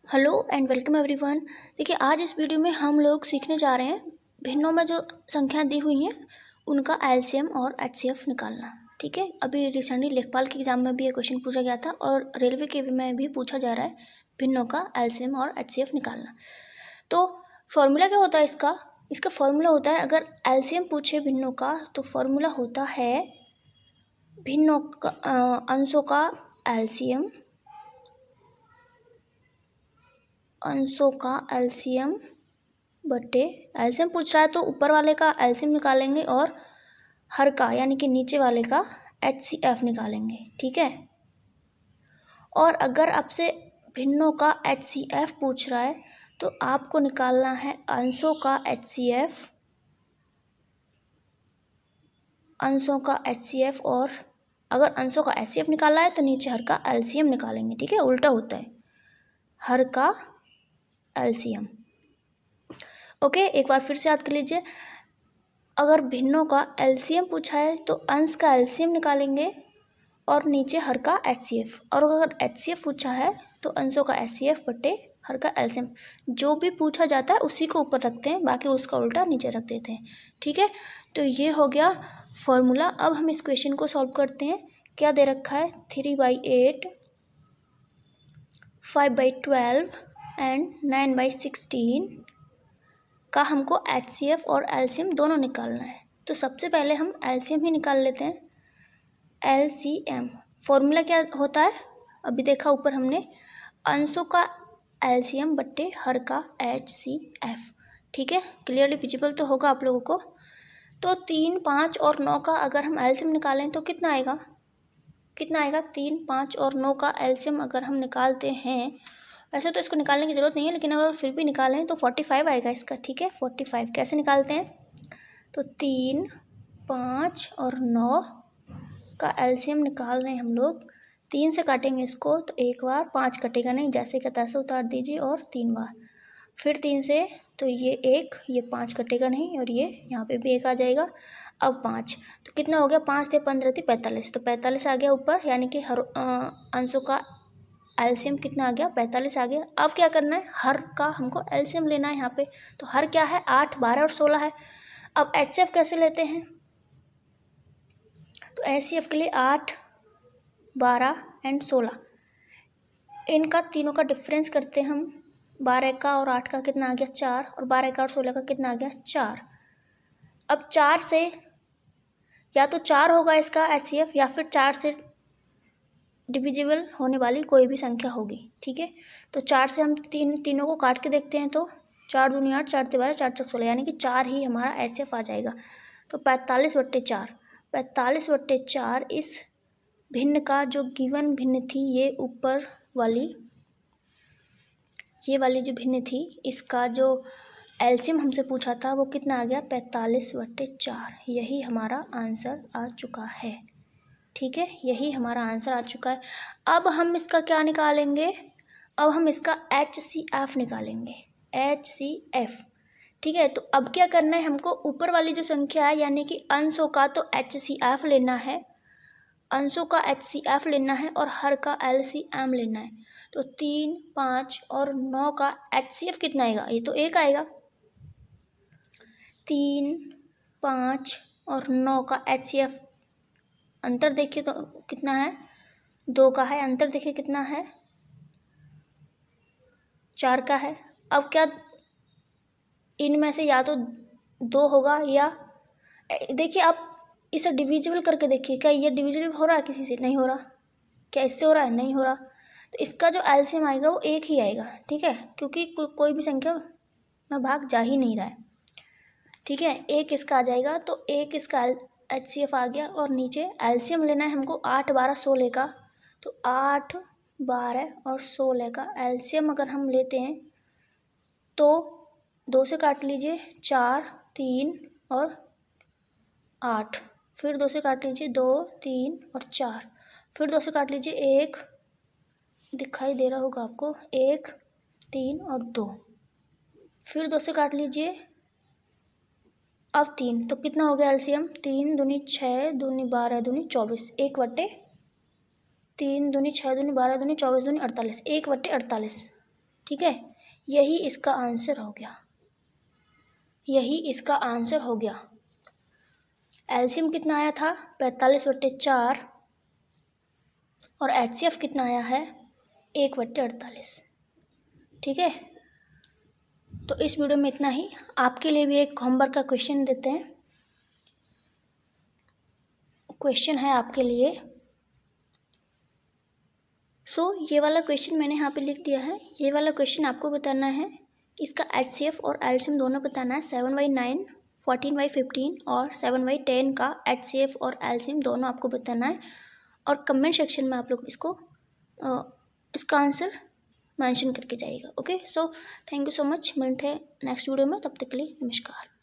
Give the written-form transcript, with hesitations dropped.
Hello and welcome everyone. देखिए, आज इस वीडियो में हम लोग सीखने जा रहे हैं भिन्नों में जो संख्याएं दी हुई हैं उनका एलसीएम और एचसीएफ निकालना। ठीक है, अभी रिसेंटली लेखपाल के एग्जाम में भी ये क्वेश्चन पूछा गया था और रेलवे के में भी पूछा जा रहा है भिन्नों का एलसीएम और एचसीएफ निकालना। तो फॉर्मूला क्या होता है इसका फॉर्मूला होता है, अगर एलसीएम पूछे भिन्नों का तो फॉर्मूला होता है भिन्नों का अंशों का एलसीएम, अंशों का एलसीएम बटे एलसीएम पूछ रहा है तो ऊपर वाले का एलसीएम निकालेंगे और हर का यानी कि नीचे वाले का एचसीएफ निकालेंगे। ठीक है, और अगर आपसे भिन्नों का एचसीएफ पूछ रहा है तो आपको निकालना है अंशों का एचसीएफ, अंशों का एचसीएफ, और अगर अंशों का एचसीएफ निकालना है तो नीचे हर का एलसीएम निकालेंगे। ठीक है, उल्टा होता है, हर का एलसीएम। ओके, एक बार फिर से याद कर लीजिए, अगर भिन्नों का एलसीएम पूछा है तो अंश का एलसीएम निकालेंगे और नीचे हर का एचसीएफ, और अगर एचसीएफ पूछा है तो अंशों का एचसीएफ बटे हर का एलसीएम। जो भी पूछा जाता है उसी को ऊपर रखते हैं, बाकी उसका उल्टा नीचे रख देते हैं। ठीक है, तो ये हो गया फॉर्मूला। अब हम इस क्वेश्चन को सॉल्व करते हैं। क्या दे रखा है, 3/8, 5/12 एंड 9/16 का हमको एचसीएफ और एलसीएम दोनों निकालना है। तो सबसे पहले हम एलसीएम ही निकाल लेते हैं। एलसीएम फॉर्मूला क्या होता है, अभी देखा ऊपर हमने, अंशों का एलसीएम बट्टे हर का एचसीएफ। ठीक है, क्लियरली विजिबल तो होगा आप लोगों को। तो 3, 5 और 9 का अगर हम एलसीएम निकालें तो कितना आएगा, 3, 5 और 9 का एलसीएम अगर हम निकालते हैं, वैसे तो इसको निकालने की ज़रूरत नहीं है, लेकिन अगर फिर भी निकालें तो 45 आएगा इसका। ठीक है, 45 कैसे निकालते हैं, तो 3, 5 और 9 का एलसीएम निकाल रहे हैं हम लोग। 3 से काटेंगे इसको तो एक बार, 5 कटेगा नहीं, जैसे का तैसे उतार दीजिए, और 3 बार, फिर 3 से तो ये 1, ये 5 कटेगा नहीं, और ये यहाँ पे भी 1 आ जाएगा। अब 5 तो कितना हो गया, 5 थे 15 थी 45, तो 45 आ गया ऊपर, यानी कि हर अंशों का एलसीएम कितना आ गया, 45 आ गया। अब क्या करना है, हर का हमको एलसीएम लेना है यहाँ पे। तो हर क्या है, 8, 12 और 16 है। अब एचसीएफ कैसे लेते हैं, तो एचसीएफ के लिए 8, 12 एंड 16, इनका तीनों का डिफरेंस करते हैं हम। 12 का और 8 का कितना आ गया, 4, और 12 का और 16 का कितना आ गया, 4। अब 4 से या तो 4 होगा इसका एचसीएफ, या फिर 4 से डिविजिबल होने वाली कोई भी संख्या होगी। ठीक है, तो 4 से हम तीनों को काट के देखते हैं, तो 4 दूनी 8, 4 ते 12, 4 चौक 16, यानी कि 4 ही हमारा एचसीएफ आ जाएगा। तो 45/4, 45/4 इस भिन्न का जो गिवन भिन्न थी, ये ऊपर वाली, ये वाली जो भिन्न थी, इसका जो एलसीएम हमसे पूछा था वो कितना आ गया, 45/4। यही हमारा आंसर आ चुका है। ठीक है, यही हमारा आंसर आ चुका है। अब हम इसका क्या निकालेंगे, अब हम इसका एचसीएफ निकालेंगे, एचसीएफ। ठीक है, तो अब क्या करना है हमको, ऊपर वाली जो संख्या है यानी कि अंशों का तो एचसीएफ लेना है, अंशों का एचसीएफ लेना है, और हर का एलसीएम लेना है। तो 3, 5 और 9 का एचसीएफ कितना आएगा, ये तो 1 आएगा। 3, 5 और 9 का एचसीएफ, अंतर देखिए तो कितना है, 2 का है, अंतर देखिए कितना है, 4 का है। अब क्या इनमें से या तो 2 होगा, या देखिए आप इसे डिविजिबल करके देखिए, क्या ये डिविजिबल हो रहा है किसी से, नहीं हो रहा, क्या इससे हो रहा है, नहीं हो रहा। तो इसका जो एलसीएम आएगा वो 1 ही आएगा। ठीक है, क्योंकि कोई भी संख्या में भाग जा ही नहीं रहा है। ठीक है, 1 इसका आ जाएगा, तो 1 इसका एचसीएफ आ गया, और नीचे एलसीएम लेना है हमको 8, 12, 16 का। तो 8, 12 और 16 का एलसीएम अगर हम लेते हैं तो 2 से काट लीजिए, 4, 3 और 8, फिर 2 से काट लीजिए, 2, 3 और 4, फिर 2 से काट लीजिए, 1 दिखाई दे रहा होगा आपको, 1, 3 और 2, फिर 2 से काट लीजिए, अब 3, तो कितना हो गया एलसीएम, 3 दूनी 6, दूनी 12, दूनी 24, 1/3 दूनी 6 दूनी 12 दूनी 24 दूनी 48, 1/48। ठीक है, यही इसका आंसर हो गया, यही इसका आंसर हो गया। एलसीएम कितना आया था 45/4 और एचसीएफ कितना आया है 1/48। ठीक है, तो इस वीडियो में इतना ही। आपके लिए भी एक होमवर्क का क्वेश्चन देते हैं। क्वेश्चन है आपके लिए, ये वाला क्वेश्चन मैंने यहाँ पे लिख दिया है। ये वाला क्वेश्चन आपको बताना है, इसका एचसीएफ और एलसीएम दोनों बताना है। 7/9, 14/15 और 7/10 का एचसीएफ और एलसीएम दोनों आपको बताना है और कमेंट सेक्शन में आप लोग इसका आंसर मेंशन करके जाइएगा। Okay, so thank you so much. मिलते हैं नेक्स्ट वीडियो में, तब तक के लिए नमस्कार।